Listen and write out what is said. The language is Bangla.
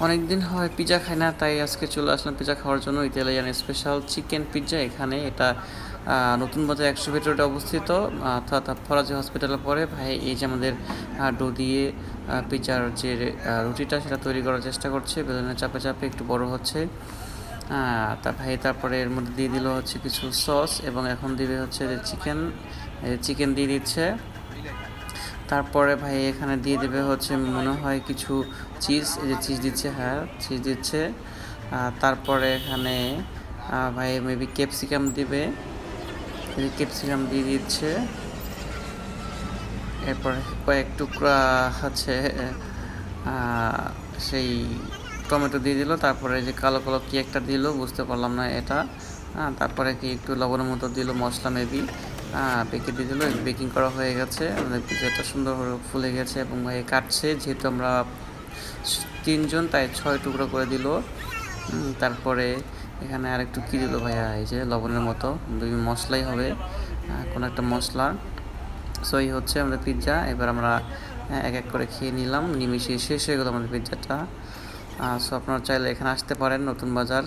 অনেকদিন হয় পিৎজা খাই না, তাই আজকে চলে আসলাম পিৎজা খাওয়ার জন্য। ইতালিয়ান স্পেশাল চিকেন পিৎজা এখানে। এটা নতুন বাজার 100 ফিট রোডে অবস্থিত, অর্থাৎ ফরাজি হসপিটালের পরে। ভাই এই যে আমাদের ডো দিয়ে পিৎজার যে রুটিটা সেটা তৈরি করার চেষ্টা করছে, বেলুনের চাপে চাপে একটু বড় হচ্ছে। তা ভাই তারপরে এর মধ্যে দিয়ে দিল হচ্ছে কিছু সস, এবং এখন দিবে হচ্ছে যে চিকেন। চিকেন দিয়ে দিচ্ছে। তারপরে ভাই এখানে দিয়ে দেবে হচ্ছে মনে হয় কিছু চিজ, এই যে চিজ দিচ্ছে, হ্যাঁ চিজ দিচ্ছে। তারপরে এখানে ভাই মেবি ক্যাপসিকাম দিবে, ক্যাপসিকাম দিয়ে দিচ্ছে। এরপরে কয়েক টুকরা হচ্ছে সেই টমেটো দিয়ে দিল। তারপরে যে কালো কালো কি একটা দিল, বুঝতে পারলাম না এটা। তারপরে কি একটু লবণের মতো দিল, মশলা মেবি বেঁকে দিয়ে দিল। বেকিং করা হয়ে গেছে, আমাদের পিৎজাটা সুন্দরভাবে ফুলে গেছে। এবং ভাই কাটছে, যেহেতু আমরা 3 জন তাই 6 টুকরো করে দিল। তারপরে এখানে আরেকটু কী দিল ভাইয়া, এই যে লবণের মতো মশলাই হবে, কোনো একটা মশলা। সো এই হচ্ছে আমাদের পিৎজা। এবার আমরা এক এক করে খেয়ে নিলাম, নিমিশে শেষ হয়ে গেল আমাদের পিৎজাটা। সো আপনারা চাইলে এখানে আসতে পারেন, নতুন বাজার।